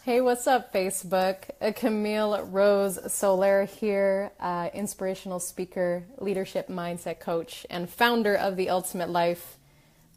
Hey, what's up, Facebook? Camille Rose Soler here, inspirational speaker, leadership mindset coach, and founder of The Ultimate Life.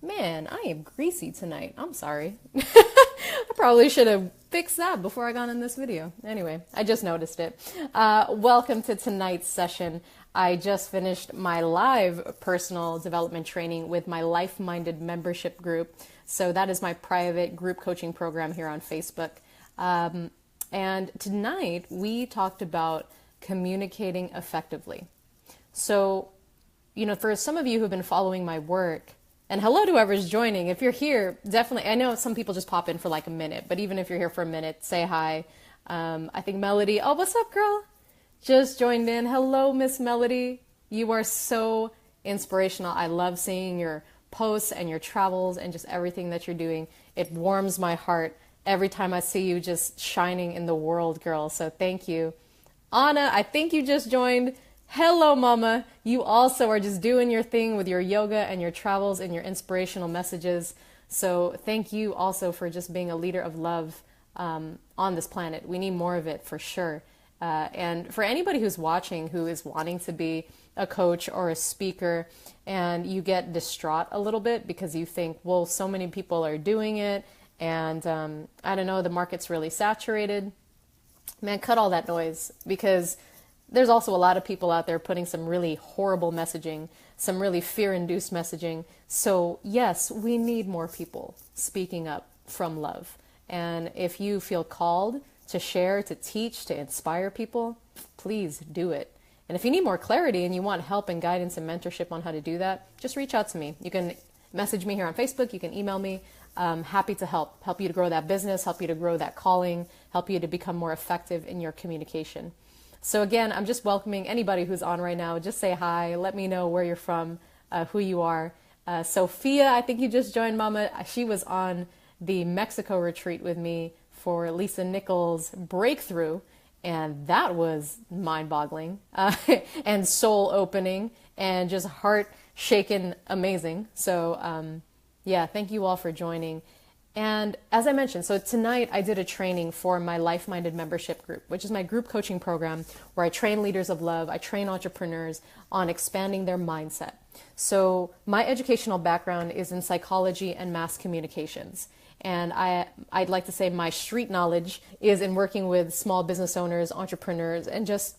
Man, I am greasy tonight. I'm sorry. I probably should have fixed that before I got in this video. Anyway, I just noticed it. Welcome to tonight's session. I just finished my live personal development training with my Life Minded membership group. So that is my private group coaching program here on Facebook. And tonight we talked about communicating effectively. So, for some of you who've been following my work, and hello to whoever's joining. If you're here, definitely, I know some people just pop in for like a minute, but even if you're here for a minute, say hi. I think Melody, oh, what's up, girl? Just joined in. Hello, Miss Melody. You are so inspirational. I love seeing your posts and your travels and just everything that you're doing. It warms my heart every time I see you just shining in the world, girl. So thank you. Anna, I think you just joined. Hello, mama. You also are just doing your thing with your yoga and your travels and your inspirational messages. So thank you also for just being a leader of love on this planet. We need more of it for sure. And for anybody who's watching who is wanting to be a coach or a speaker and you get distraught a little bit because you think, well, so many people are doing it and I don't know, the market's really saturated. Man, cut all that noise, because there's also a lot of people out there putting some really horrible messaging, some really fear-induced messaging. So yes, we need more people speaking up from love. And if you feel called to share, to teach, to inspire people, please do it. And if you need more clarity and you want help and guidance and mentorship on how to do that, just reach out to me. You can message me here on Facebook. You can email me. Happy to help you to grow that business, help you to grow that calling, help you to become more effective in your communication. So again, I'm just welcoming anybody who's on right now. Just say hi. Let me know where you're from, who you are. Sophia, I think you just joined, Mama. She was on the Mexico retreat with me for Lisa Nichols' breakthrough, and that was mind-boggling and soul-opening and just heart-shaking amazing. So yeah, thank you all for joining. And as I mentioned, so tonight I did a training for my Life Minded membership group, which is my group coaching program where I train leaders of love, I train entrepreneurs on expanding their mindset. So my educational background is in psychology and mass communications. And I'd like to say my street knowledge is in working with small business owners, entrepreneurs, and just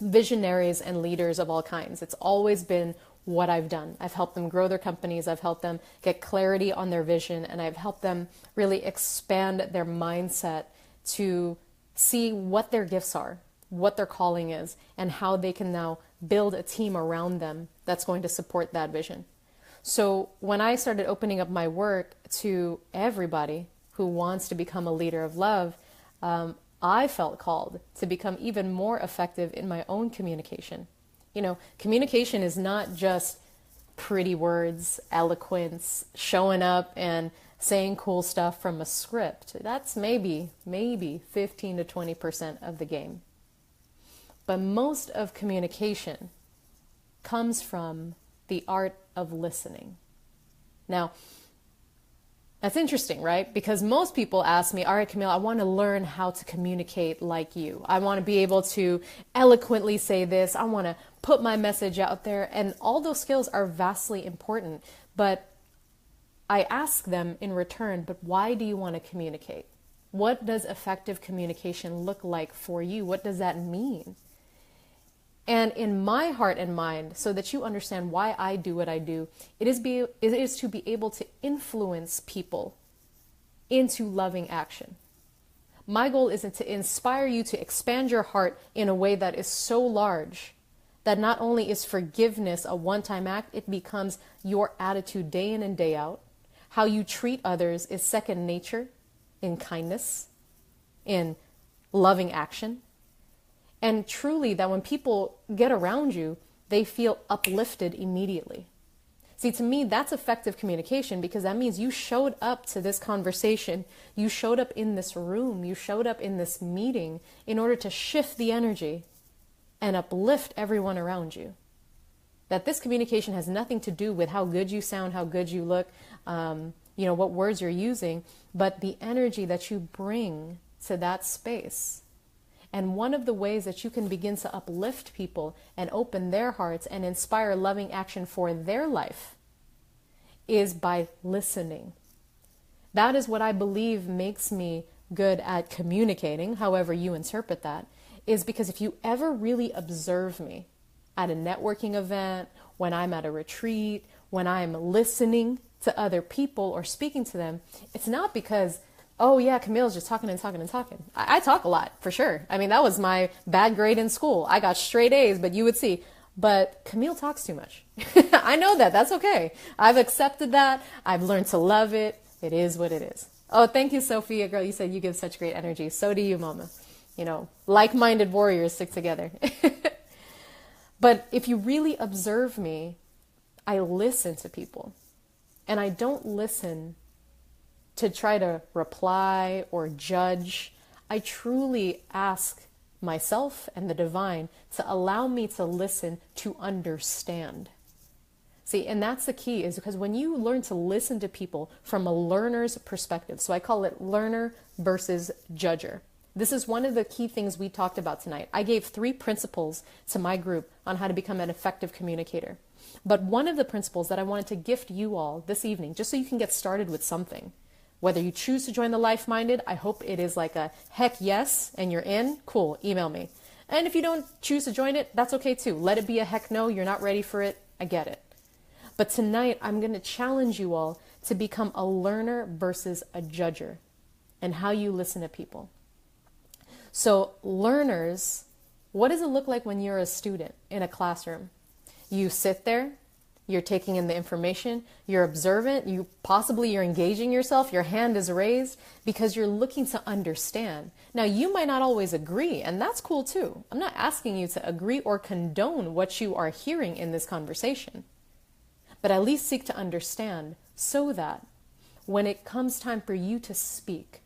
visionaries and leaders of all kinds. It's always been what I've done. I've helped them grow their companies. I've helped them get clarity on their vision, and I've helped them really expand their mindset to see what their gifts are, what their calling is, and how they can now build a team around them that's going to support that vision. So when I started opening up my work to everybody who wants to become a leader of love, I felt called to become even more effective in my own communication. Communication is not just pretty words, eloquence, showing up and saying cool stuff from a script. That's maybe 15 to 20% of the game. But most of communication comes from the art of listening. Now, that's interesting, right? Because most people ask me, all right, Camille, I want to learn how to communicate like you. I want to be able to eloquently say this. I want to put my message out there. And all those skills are vastly important. But I ask them in return, but why do you want to communicate? What does effective communication look like for you? What does that mean? And in my heart and mind, so that you understand why I do what I do, it is to be able to influence people into loving action. My goal is to inspire you to expand your heart in a way that is so large that not only is forgiveness a one-time act, it becomes your attitude day in and day out. How you treat others is second nature in kindness, in loving action. And truly that when people get around you, they feel uplifted immediately. See, to me, that's effective communication, because that means you showed up to this conversation, you showed up in this room, you showed up in this meeting in order to shift the energy and uplift everyone around you. That this communication has nothing to do with how good you sound, how good you look, what words you're using, but the energy that you bring to that space. And one of the ways that you can begin to uplift people and open their hearts and inspire loving action for their life is by listening. That is what I believe makes me good at communicating, however you interpret that, is because if you ever really observe me at a networking event, when I'm at a retreat, when I'm listening to other people or speaking to them, it's not because, oh yeah, Camille's just talking and talking and talking. I talk a lot, for sure. I mean, that was my bad grade in school. I got straight A's, but you would see. But Camille talks too much. I know that. That's okay. I've accepted that. I've learned to love it. It is what it is. Oh, thank you, Sophia. Girl, you said you give such great energy. So do you, Mama. You know, like-minded warriors stick together. But if you really observe me, I listen to people. And I don't listen to try to reply or judge. I truly ask myself and the divine to allow me to listen, to understand. See, and that's the key, is because when you learn to listen to people from a learner's perspective, so I call it learner versus judger. This is one of the key things we talked about tonight. I gave 3 principles to my group on how to become an effective communicator. But one of the principles that I wanted to gift you all this evening, just so you can get started with something, whether you choose to join the Life-Minded, I hope it is like a heck yes and you're in, cool, email me. And if you don't choose to join it, that's okay too. Let it be a heck no, you're not ready for it, I get it. But tonight, I'm going to challenge you all to become a learner versus a judger and how you listen to people. So learners, what does it look like when you're a student in a classroom? You sit there, you're taking in the information, you're observant, you're engaging yourself, your hand is raised because you're looking to understand. Now, you might not always agree, and that's cool too. I'm not asking you to agree or condone what you are hearing in this conversation, but at least seek to understand so that when it comes time for you to speak,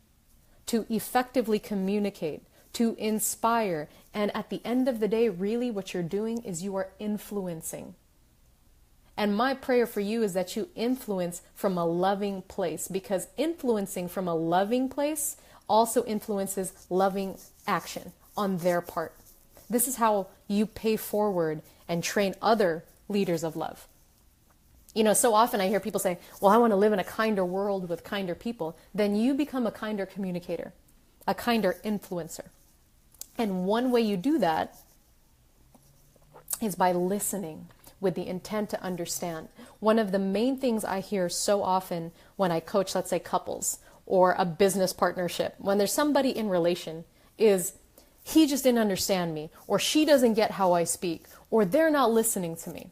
to effectively communicate, to inspire, and at the end of the day, really what you're doing is you are influencing. And my prayer for you is that you influence from a loving place, because influencing from a loving place also influences loving action on their part. This is how you pay forward and train other leaders of love. You know, so often I hear people say, well, I want to live in a kinder world with kinder people. Then you become a kinder communicator, a kinder influencer. And one way you do that is by listening with the intent to understand. One of the main things I hear so often when I coach, let's say couples or a business partnership, when there's somebody in relation, is he just didn't understand me, or she doesn't get how I speak, or they're not listening to me.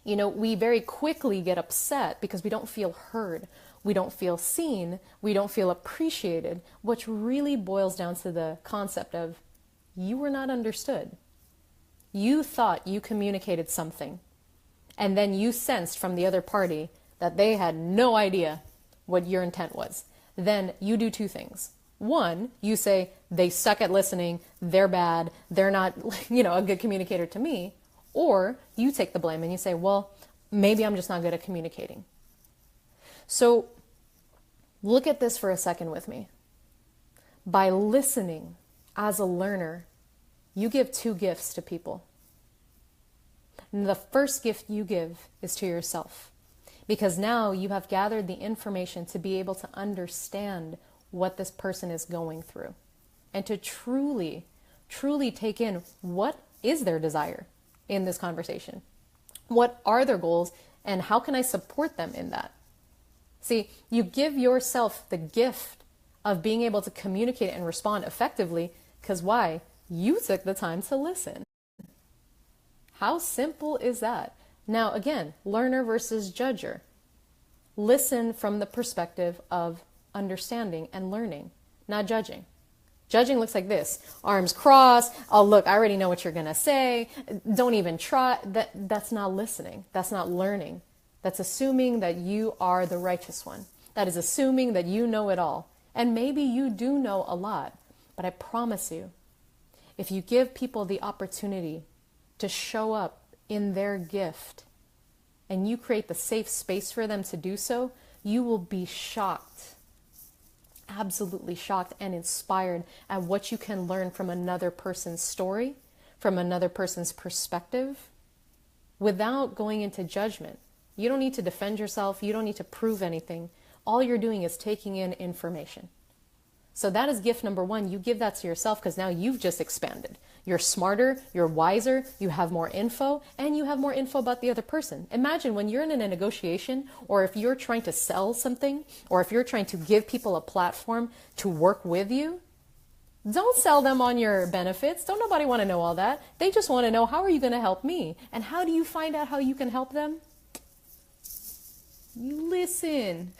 You know, we very quickly get upset because we don't feel heard. We don't feel seen. We don't feel appreciated, which really boils down to the concept of you were not understood. You thought you communicated something, and then you sensed from the other party that they had no idea what your intent was. Then you do 2 things. One, you say, they suck at listening, they're bad, they're not, a good communicator to me. Or you take the blame and you say, well, maybe I'm just not good at communicating. So look at this for a second with me. By listening as a learner, you give 2 gifts to people. And the first gift you give is to yourself, because now you have gathered the information to be able to understand what this person is going through and to truly, truly take in what is their desire in this conversation. What are their goals and how can I support them in that? See, you give yourself the gift of being able to communicate and respond effectively because why? You took the time to listen. How simple is that? Now, again, learner versus judger. Listen from the perspective of understanding and learning, not judging. Judging looks like this: arms crossed. Oh, look, I already know what you're going to say. Don't even try. That's not listening. That's not learning. That's assuming that you are the righteous one. That is assuming that you know it all. And maybe you do know a lot, but I promise you, if you give people the opportunity to show up in their gift and you create the safe space for them to do so, you will be shocked absolutely shocked and inspired at what you can learn from another person's story, from another person's perspective, without going into judgment. You don't need to defend yourself. You don't need to prove anything. All you're doing is taking in information. So that is gift number one. You give that to yourself because now you've just expanded. You're smarter, you're wiser, you have more info, and you have more info about the other person. Imagine when you're in a negotiation, or if you're trying to sell something, or if you're trying to give people a platform to work with you, don't sell them on your benefits. Don't nobody want to know all that. They just want to know, how are you going to help me? And how do you find out how you can help them? You listen.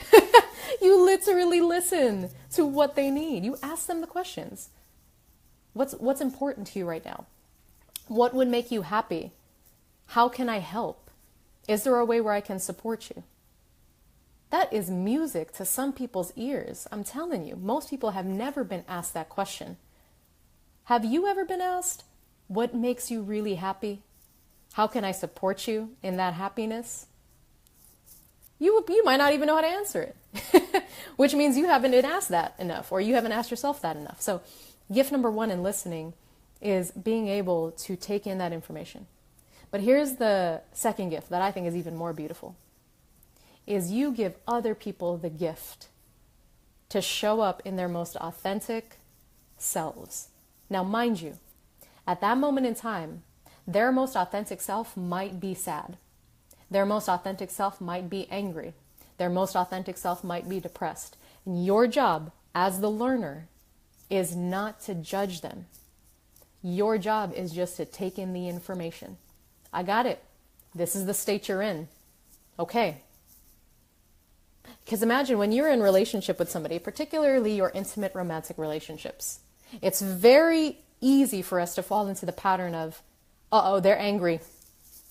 You literally listen to what they need. You ask them the questions. What's important to you right now? What would make you happy? How can I help? Is there a way where I can support you? That is music to some people's ears. I'm telling you, most people have never been asked that question. Have you ever been asked, what makes you really happy? How can I support you in that happiness? You might not even know how to answer it, which means you haven't been asked that enough, or you haven't asked yourself that enough. So gift number one in listening is being able to take in that information. But here's the second gift that I think is even more beautiful, is you give other people the gift to show up in their most authentic selves. Now, mind you, at that moment in time, their most authentic self might be sad. Their most authentic self might be angry. Their most authentic self might be depressed. And your job as the learner is not to judge them. Your job is just to take in the information. I got it. This is the state you're in. Okay. Because imagine when you're in a relationship with somebody, particularly your intimate romantic relationships, it's very easy for us to fall into the pattern of, uh-oh, they're angry.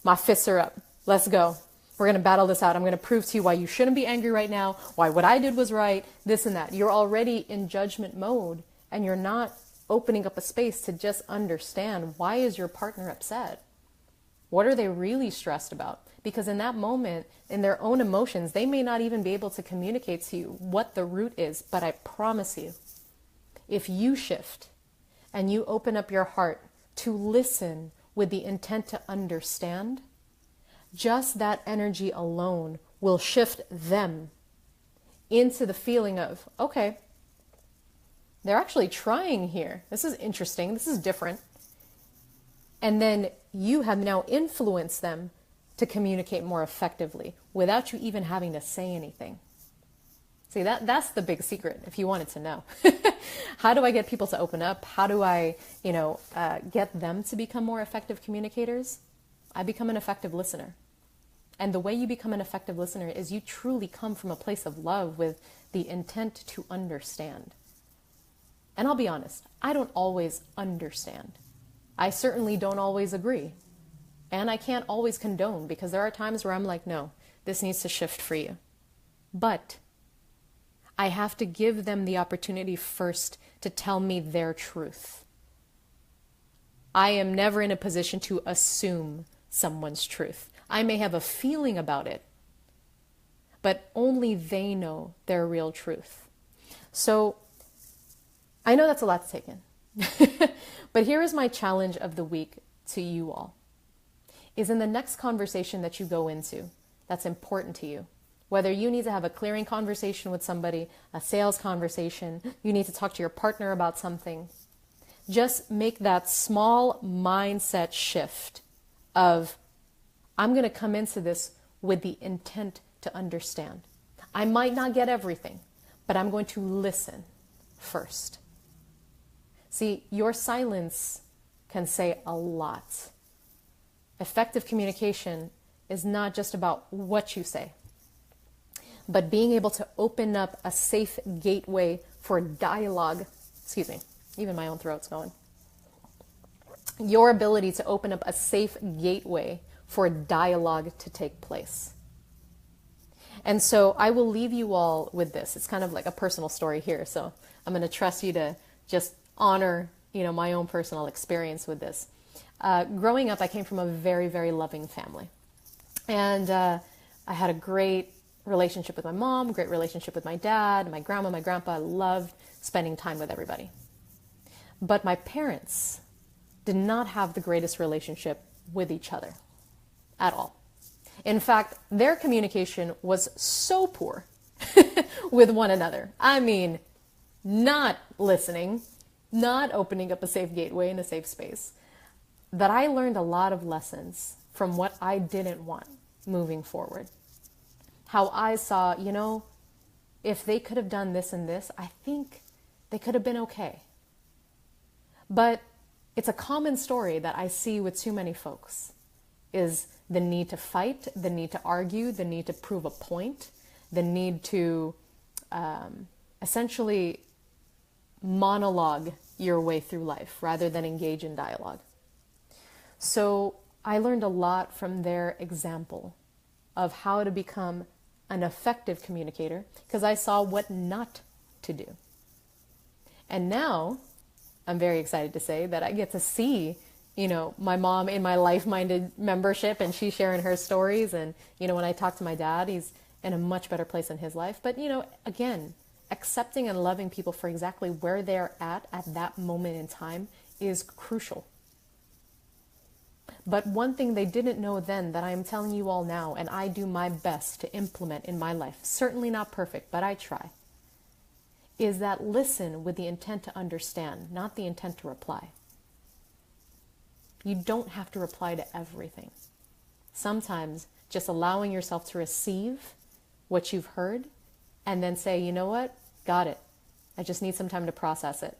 My fists are up. Let's go. We're going to battle this out. I'm going to prove to you why you shouldn't be angry right now, why what I did was right, this and that. You're already in judgment mode, and you're not opening up a space to just understand, why is your partner upset? What are they really stressed about? Because in that moment, in their own emotions, they may not even be able to communicate to you what the root is. But I promise you, if you shift and you open up your heart to listen with the intent to understand, just that energy alone will shift them into the feeling of, okay, they're actually trying here. This is interesting. This is different. And then you have now influenced them to communicate more effectively without you even having to say anything. See, that's the big secret, if you wanted to know. How do I get people to open up? How do I, get them to become more effective communicators? I become an effective listener. And the way you become an effective listener is you truly come from a place of love with the intent to understand. And I'll be honest, I don't always understand. I certainly don't always agree. And I can't always condone, because there are times where I'm like, no, this needs to shift for you. But I have to give them the opportunity first to tell me their truth. I am never in a position to assume someone's truth. I may have a feeling about it, but only they know their real truth. So I know that's a lot to take in. But here is my challenge of the week to you all, is in the next conversation that you go into that's important to you, whether you need to have a clearing conversation with somebody, a sales conversation, you need to talk to your partner about something, just make that small mindset shift of, I'm going to come into this with the intent to understand. I might not get everything, but I'm going to listen first. See, your silence can say a lot. Effective communication is not just about what you say, but being able to open up a safe gateway for dialogue. Excuse me, even my own throat's going. Your ability to open up a safe gateway for dialogue to take place. And so I will leave you all with this. It's kind of like a personal story here. So I'm going to trust you to just honor, my own personal experience with this. Growing up, I came from a very, very loving family. And I had a great, relationship with my mom, great relationship with my dad, my grandma, my grandpa. I loved spending time with everybody. But my parents did not have the greatest relationship with each other at all. In fact, their communication was so poor with one another. I mean, not listening, not opening up a safe gateway in a safe space, that I learned a lot of lessons from what I didn't want moving forward. How I saw, if they could have done this and this, I think they could have been okay. But it's a common story that I see with too many folks, is the need to fight, the need to argue, the need to prove a point, the need to essentially monologue your way through life rather than engage in dialogue. So I learned a lot from their example of how to become an effective communicator, because I saw what not to do. And now I'm very excited to say that I get to see, my mom in my Life-Minded membership, and she's sharing her stories. And, when I talk to my dad, he's in a much better place in his life. But, again, accepting and loving people for exactly where they're at that moment in time is crucial. But one thing they didn't know then that I am telling you all now, and I do my best to implement in my life, certainly not perfect, but I try, is that listen with the intent to understand, not the intent to reply. You don't have to reply to everything. Sometimes just allowing yourself to receive what you've heard and then say, you know what? Got it. I just need some time to process it.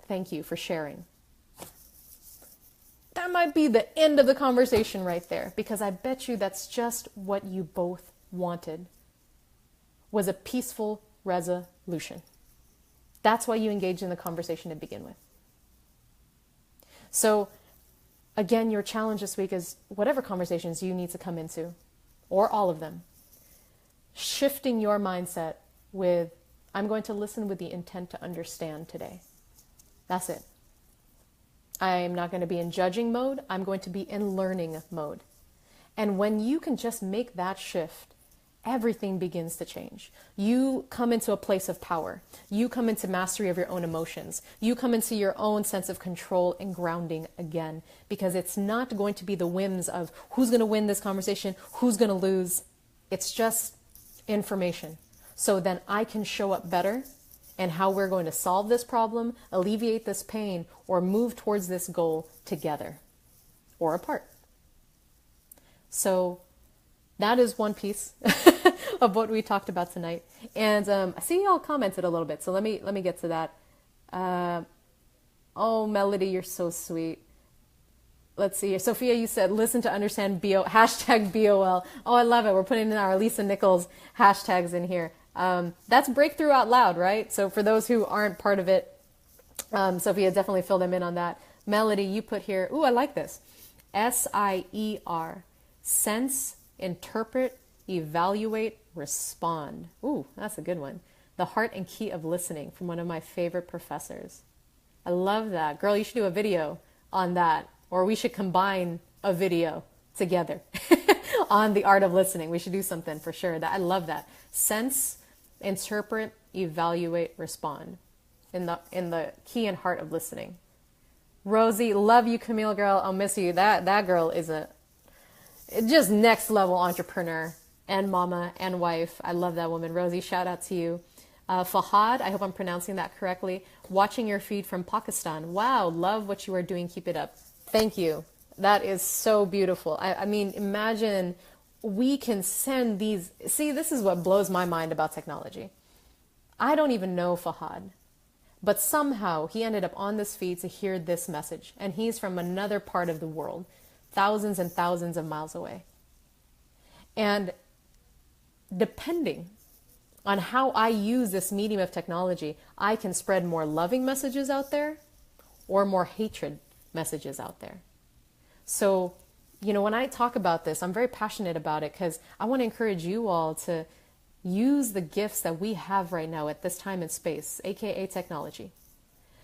Thank you for sharing. That might be the end of the conversation right there, because I bet you that's just what you both wanted, was a peaceful resolution. That's why you engaged in the conversation to begin with. So again, your challenge this week is whatever conversations you need to come into, or all of them, shifting your mindset with, I'm going to listen with the intent to understand today. That's it. I'm not going to be in judging mode. I'm going to be in learning mode. And when you can just make that shift, everything begins to change. You come into a place of power. You come into mastery of your own emotions. You come into your own sense of control and grounding again, because it's not going to be the whims of who's going to win this conversation, who's going to lose. It's just information. So then I can show up better, and how we're going to solve this problem, alleviate this pain, or move towards this goal together or apart. So that is one piece of what we talked about tonight. And I see y'all commented a little bit, so let me get to that. Oh, Melody, you're so sweet. Let's see. Sophia, you said, listen to understand hashtag BOL. Oh, I love it. We're putting in our Lisa Nichols hashtags in here. That's Breakthrough Out Loud, right? So for those who aren't part of it, Sophia, definitely fill them in on that. Melody, you put here, ooh, I like this. SIER, sense, interpret, evaluate, respond. Ooh, that's a good one. The heart and key of listening, from one of my favorite professors. I love that. Girl, you should do a video on that, or we should combine a video together on the art of listening. We should do something for sure. I love that. Sense, interpret, evaluate, respond, in the key and heart of listening. Rosie, love you, Camille girl. I'll miss you. That girl is a just next level entrepreneur and mama and wife. I love that woman. Rosie, shout out to you. Fahad, I hope I'm pronouncing that correctly. Watching your feed from Pakistan. Wow, love what you are doing. Keep it up. Thank you. That is so beautiful. I mean, imagine we can send these. See, this is what blows my mind about technology. I don't even know Fahad, but somehow he ended up on this feed to hear this message. And he's from another part of the world, thousands and thousands of miles away. And depending on how I use this medium of technology, I can spread more loving messages out there or more hatred messages out there. So, when I talk about this, I'm very passionate about it because I want to encourage you all to use the gifts that we have right now at this time and space, aka technology,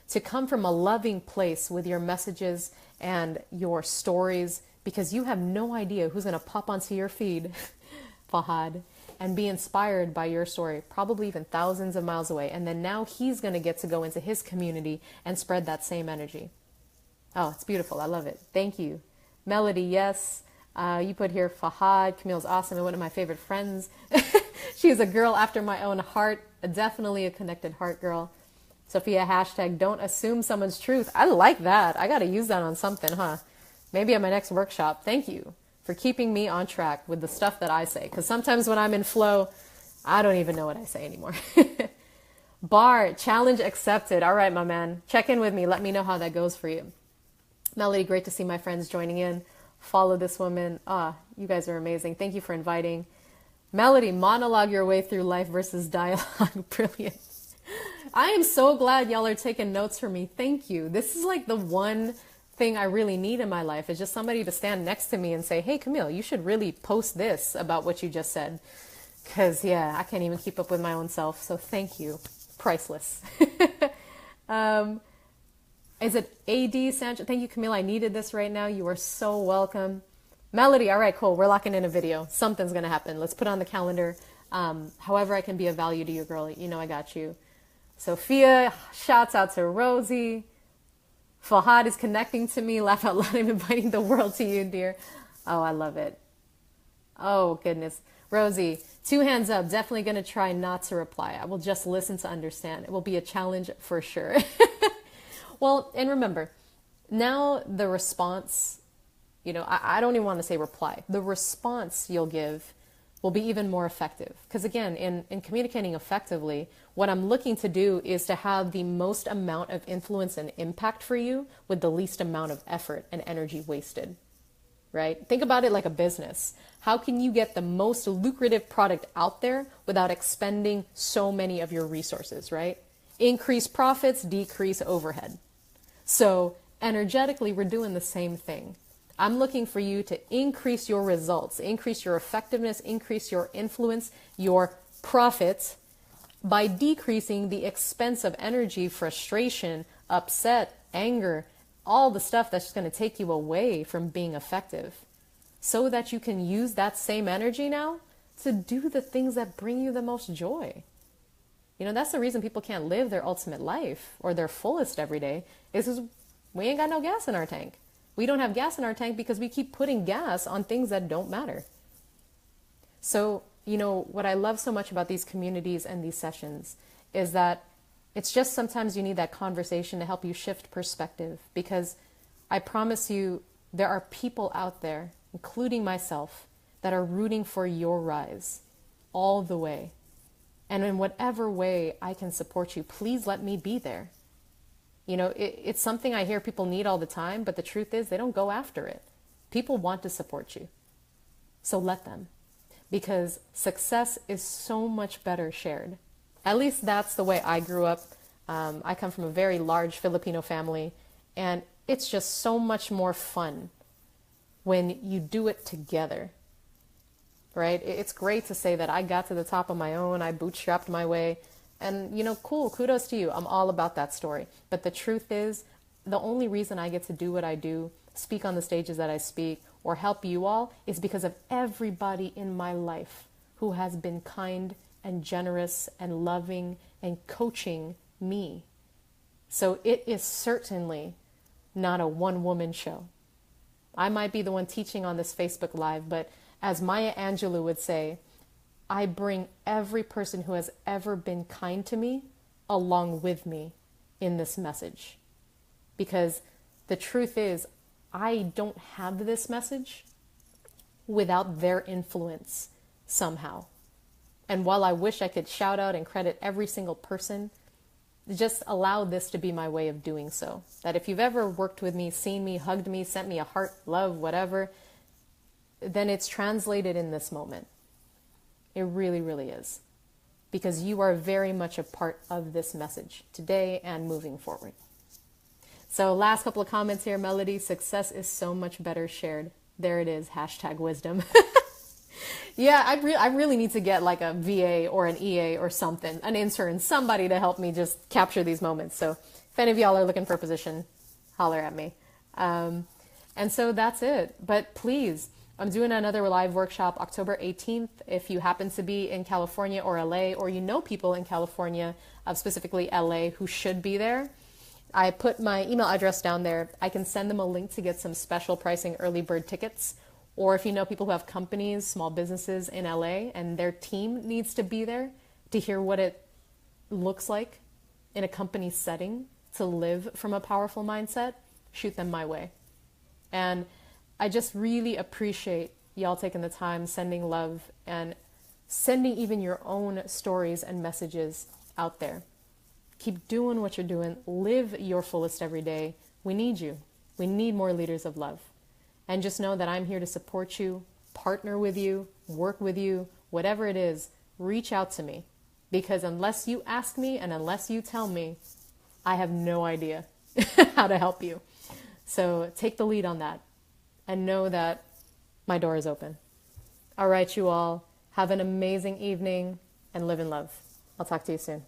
to come from a loving place with your messages and your stories, because you have no idea who's going to pop onto your feed, Fahad, and be inspired by your story, probably even thousands of miles away. And then now he's going to get to go into his community and spread that same energy. Oh, it's beautiful. I love it. Thank you. Melody, yes. You put here Fahad. Camille's awesome and one of my favorite friends. She's a girl after my own heart. Definitely a connected heart girl. Sophia, hashtag don't assume someone's truth. I like that. I got to use that on something, huh? Maybe at my next workshop. Thank you for keeping me on track with the stuff that I say. Because sometimes when I'm in flow, I don't even know what I say anymore. Bar, challenge accepted. All right, my man. Check in with me. Let me know how that goes for you. Melody, great to see my friends joining in. Follow this woman. You guys are amazing. Thank you for inviting. Melody, monologue your way through life versus dialogue. Brilliant. I am so glad y'all are taking notes for me. Thank you. This is like the one thing I really need in my life, is just somebody to stand next to me and say, hey, Camille, you should really post this about what you just said. Because, yeah, I can't even keep up with my own self. So thank you. Priceless. Is it AD Sanchez? Thank you, Camille. I needed this right now. You are so welcome. Melody, all right, cool. We're locking in a video. Something's going to happen. Let's put on the calendar. However I can be of value to you, girl. You know I got you. Sophia, shouts out to Rosie. Fahad is connecting to me. Laugh out loud. I'm inviting the world to you, dear. Oh, I love it. Oh, goodness. Rosie, 2 hands up. Definitely going to try not to reply. I will just listen to understand. It will be a challenge for sure. Well, and remember, now the response, I don't even want to say reply. The response you'll give will be even more effective. Because again, in communicating effectively, what I'm looking to do is to have the most amount of influence and impact for you with the least amount of effort and energy wasted, right? Think about it like a business. How can you get the most lucrative product out there without expending so many of your resources, right? Increase profits, decrease overhead. So energetically, we're doing the same thing. I'm looking for you to increase your results, increase your effectiveness, increase your influence, your profits by decreasing the expense of energy, frustration, upset, anger, all the stuff that's just going to take you away from being effective, so that you can use that same energy now to do the things that bring you the most joy. That's the reason people can't live their ultimate life or their fullest every day, is because we ain't got no gas in our tank. We don't have gas in our tank because we keep putting gas on things that don't matter. So, what I love so much about these communities and these sessions is that it's just sometimes you need that conversation to help you shift perspective, because I promise you there are people out there, including myself, that are rooting for your rise all the way. And in whatever way I can support you, please let me be there. It's something I hear people need all the time, but the truth is they don't go after it. People want to support you. So let them. Because success is so much better shared. At least that's the way I grew up. I come from a very large Filipino family, and it's just so much more fun when you do it together. Right? It's great to say that I got to the top of my own, I bootstrapped my way, and cool, kudos to you. I'm all about that story. But the truth is, the only reason I get to do what I do, speak on the stages that I speak, or help you all, is because of everybody in my life who has been kind and generous and loving and coaching me. So it is certainly not a one-woman show. I might be the one teaching on this Facebook Live, but as Maya Angelou would say, I bring every person who has ever been kind to me along with me in this message. Because the truth is, I don't have this message without their influence somehow. And while I wish I could shout out and credit every single person, just allow this to be my way of doing so. That if you've ever worked with me, seen me, hugged me, sent me a heart, love, whatever, then it's translated in this moment. It really, really is. Because you are very much a part of this message today and moving forward. So last couple of comments here, Melody. Success is so much better shared. There it is, #wisdom. Yeah, I really need to get like a VA or an EA or something, an intern, somebody to help me just capture these moments. So if any of y'all are looking for a position, holler at me. And so that's it. But please, I'm doing another live workshop October 18th. If you happen to be in California or LA, or you know people in California, specifically LA, who should be there, I put my email address down there. I can send them a link to get some special pricing early bird tickets. Or if you know people who have companies, small businesses in LA, and their team needs to be there to hear what it looks like in a company setting to live from a powerful mindset, shoot them my way. And I just really appreciate y'all taking the time, sending love, and sending even your own stories and messages out there. Keep doing what you're doing. Live your fullest every day. We need you. We need more leaders of love. And just know that I'm here to support you, partner with you, work with you, whatever it is, reach out to me. Because unless you ask me and unless you tell me, I have no idea how to help you. So take the lead on that and know that my door is open. All right, you all, have an amazing evening and live in love. I'll talk to you soon.